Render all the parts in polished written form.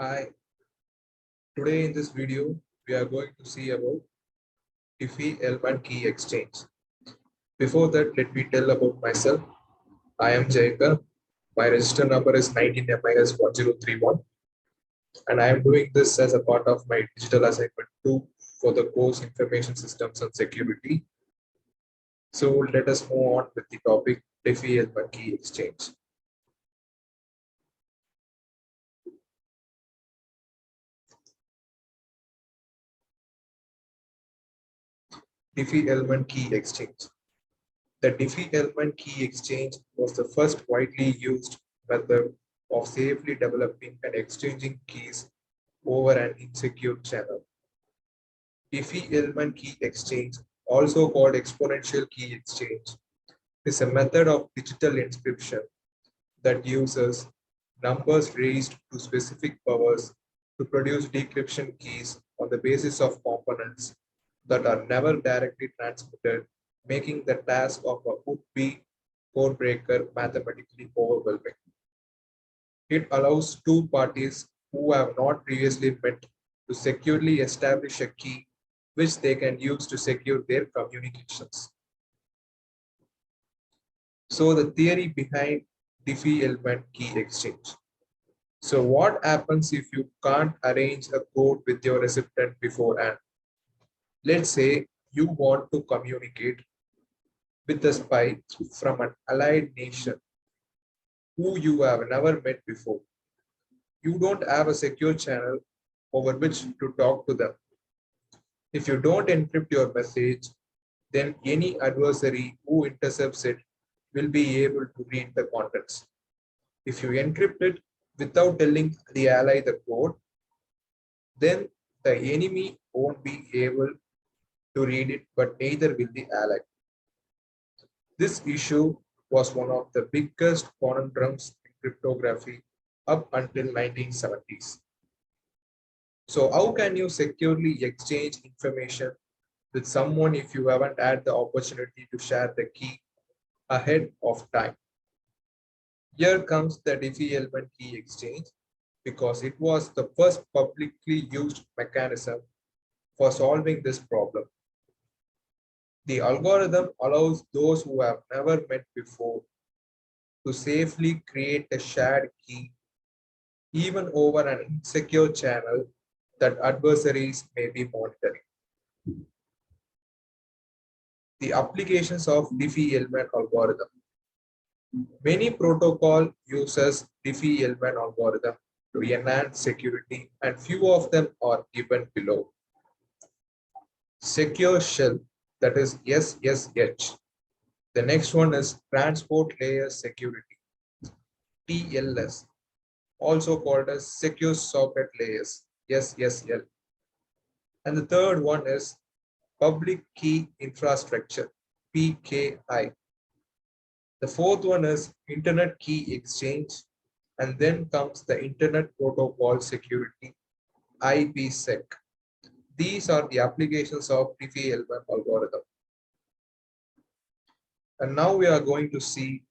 Hi, today in this video, we are going to see about Diffie Hellman Key Exchange. Before that, let me tell about myself. I am Jayakar. My register number is 19MIS1031, and I am doing this as a part of my digital assignment 2 for the course Information Systems and Security. So let us move on with the topic Diffie Hellman Key Exchange. Diffie Hellman Key Exchange. The Diffie Hellman Key Exchange was the first widely used method of safely developing and exchanging keys over an insecure channel. Diffie Hellman Key Exchange, also called exponential key exchange, is a method of digital encryption that uses numbers raised to specific powers to produce decryption keys on the basis of components that are never directly transmitted, making the task of a would-be code breaker mathematically overwhelming. It allows two parties who have not previously met to securely establish a key which they can use to secure their communications. So the theory behind Diffie Hellman Key Exchange. So what happens if you can't arrange a code with your recipient beforehand? Let's say you want to communicate with a spy from an allied nation who you have never met before. You don't have a secure channel over which to talk to them. If you don't encrypt your message, then any adversary who intercepts it will be able to read the contents. If you encrypt it without telling the ally the code, then the enemy won't be able to read it, but neither will the ally. This issue was one of the biggest conundrums in cryptography up until 1970s. So how can you securely exchange information with someone if you haven't had the opportunity to share the key ahead of time? Here comes the Diffie Hellman Key Exchange because it was the first publicly used mechanism for solving this problem. The algorithm allows those who have never met before to safely create a shared key even over an insecure channel that adversaries may be monitoring. The applications of Diffie-Hellman algorithm. Many protocol uses Diffie-Hellman algorithm to enhance security, and few of them are given below. Secure shell, that is SSH. The next one is transport layer security, TLS, also called as secure socket layers, SSL. And the third one is public key infrastructure, PKI. The fourth one is internet key exchange, and then comes the internet protocol security, IPsec. These are the applications of Diffie-Hellman algorithm. And now we are going to see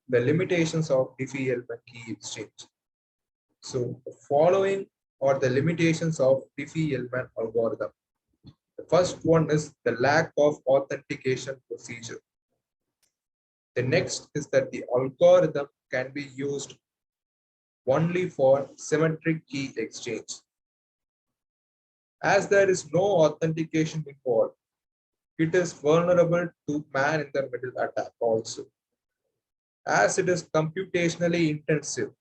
the limitations of Diffie-Hellman key exchange. So the following are the limitations of Diffie-Hellman algorithm. The first one is the lack of authentication procedure. The next is that the algorithm can be used only for symmetric key exchange. As there is no authentication involved, it is vulnerable to man-in-the-middle attack also. As it is computationally intensive,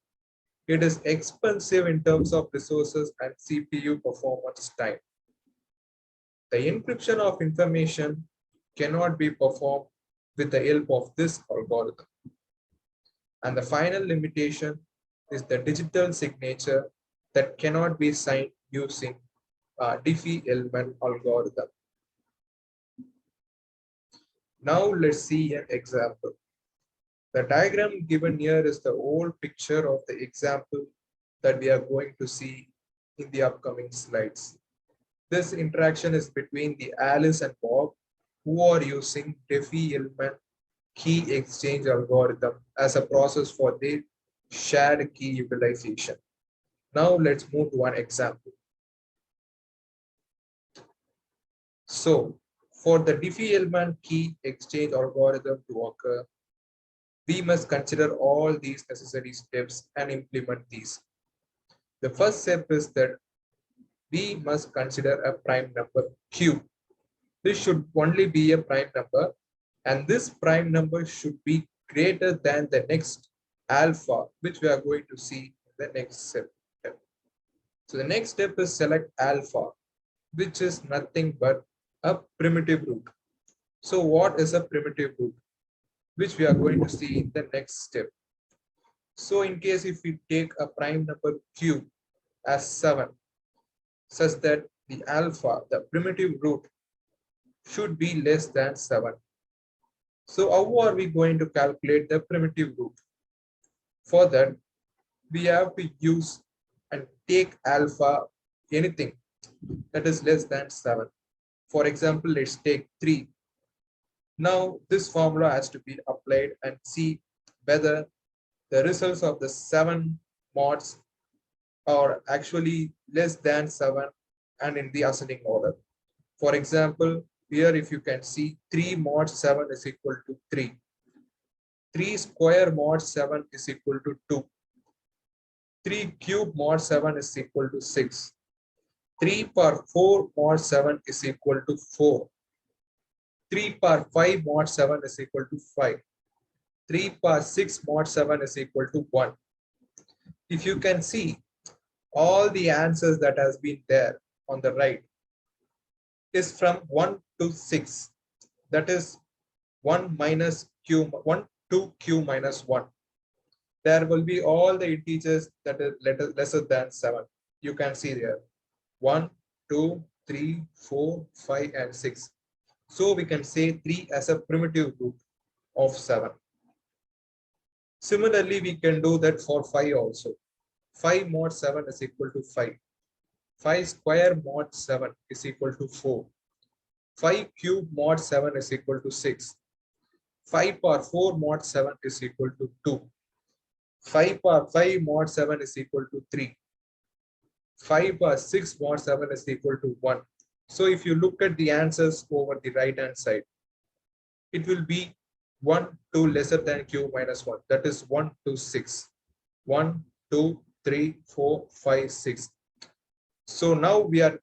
it is expensive in terms of resources and CPU performance time. The encryption of information cannot be performed with the help of this algorithm. And the final limitation is the digital signature that cannot be signed using Diffie-Hellman algorithm. Now let's see an example. The diagram given here is the old picture of the example that we are going to see in the upcoming slides. This interaction is between the Alice and Bob, who are using Diffie-Hellman key exchange algorithm as a process for their shared key utilization. Now let's move to one example. So for the Diffie Hellman key exchange algorithm to occur, we must consider all these necessary steps and implement these. The first step is that we must consider a prime number q. This should only be a prime number, and this prime number should be greater than the next alpha, which we are going to see in the next step. So the next step is select alpha, which is nothing but a primitive root. So what is a primitive root, which we are going to see in the next step. So in case if we take a prime number q as 7, such that the alpha, the primitive root, should be less than 7. So how are we going to calculate the primitive root? For that, we have to use and take alpha anything that is less than 7. For example, let's take 3. Now this formula has to be applied and see whether the results of the 7 mods are actually less than 7 and in the ascending order. For example, here if you can see 3 mod 7 is equal to 3. 3 square mod 7 is equal to 2. 3 cube mod 7 is equal to 6. 3 power 4 mod 7 is equal to 4. 3 power 5 mod 7 is equal to 5. 3 power 6 mod 7 is equal to 1. If you can see all the answers that has been there on the right is from 1 to 6. That is 1 minus q, 1 to q minus 1. There will be all the integers that are lesser than 7. You can see there 1, 2, 3, 4, 5, and 6. So we can say 3 as a primitive root of 7. Similarly, we can do that for 5 also. 5 mod 7 is equal to 5. 5 square mod 7 is equal to 4. 5 cube mod 7 is equal to 6. 5 power 4 mod 7 is equal to 2. 5 power 5 mod 7 is equal to 3. 5 power 6 mod 7 is equal to 1. So if you look at the answers over the right hand side, it will be 1 to lesser than q minus 1. That is 1 to 6. 1, 2, 3, 4, 5, 6. So now we are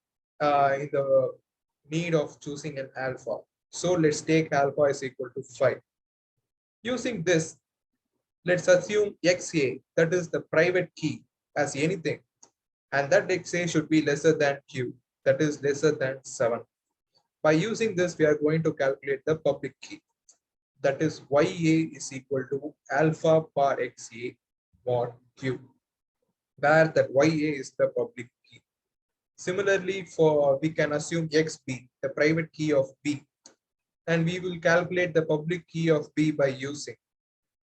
in the need of choosing an alpha. So let's take alpha is equal to 5. Using this, let's assume XA, that is the private key, as anything, and that XA should be lesser than Q, that is lesser than 7. By using this, we are going to calculate the public key, that is YA is equal to alpha par XA mod Q, where that YA is the public key. Similarly, we can assume XB, the private key of B, and we will calculate the public key of B by using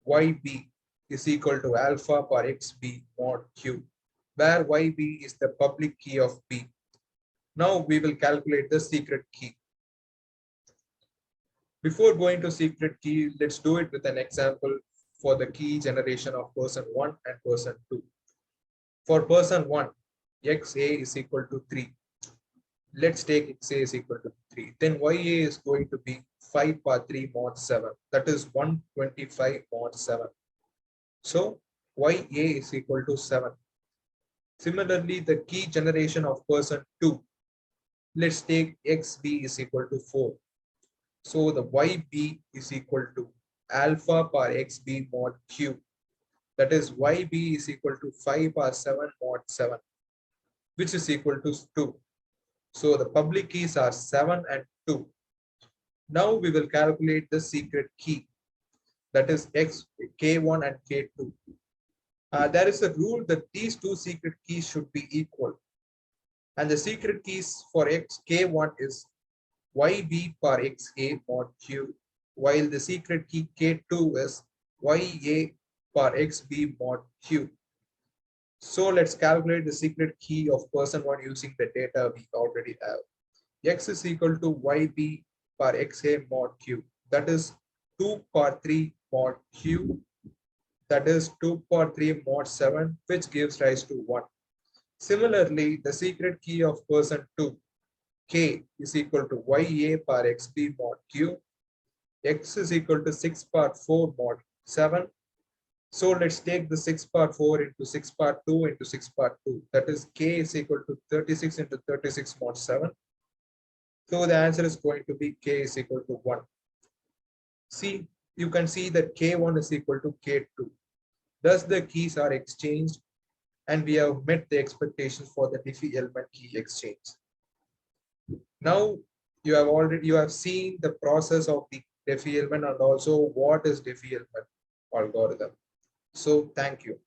YB is equal to alpha par XB mod Q, where YB is the public key of B. Now we will calculate the secret key. Before going to secret key, let's do it with an example for the key generation of person 1 and person 2. For person 1, XA is equal to 3. Let's take XA is equal to 3. Then YA is going to be 5 power 3 mod 7. That is 125 mod 7. So YA is equal to 7. Similarly, the key generation of person 2. Let's take XB is equal to 4. So the YB is equal to alpha par XB mod Q. That is YB is equal to 5 power 7 mod 7, which is equal to 2. So the public keys are 7 and 2. Now we will calculate the secret key, that is K1 and K2. There is a rule that these two secret keys should be equal. And the secret keys for K1 is YB par XA mod Q, while the secret key K2 is YA par XB mod Q. So let's calculate the secret key of person 1 using the data we already have. X is equal to YB par XA mod Q. That is 2 par 3 mod Q. That is 2 par 3 mod 7, which gives rise to 1. Similarly, the secret key of person 2, K is equal to YA par XB mod Q, X is equal to 6 par 4 mod 7. So let's take the 6 par 4 into 6 par 2 into 6 par 2. That is K is equal to 36 into 36 mod 7. So the answer is going to be K is equal to 1. See, you can see that K1 is equal to K2. Thus the keys are exchanged and we have met the expectations for the Diffie Hellman key exchange. Now you have seen the process of the Diffie Hellman and also what is Diffie Hellman algorithm. So thank you.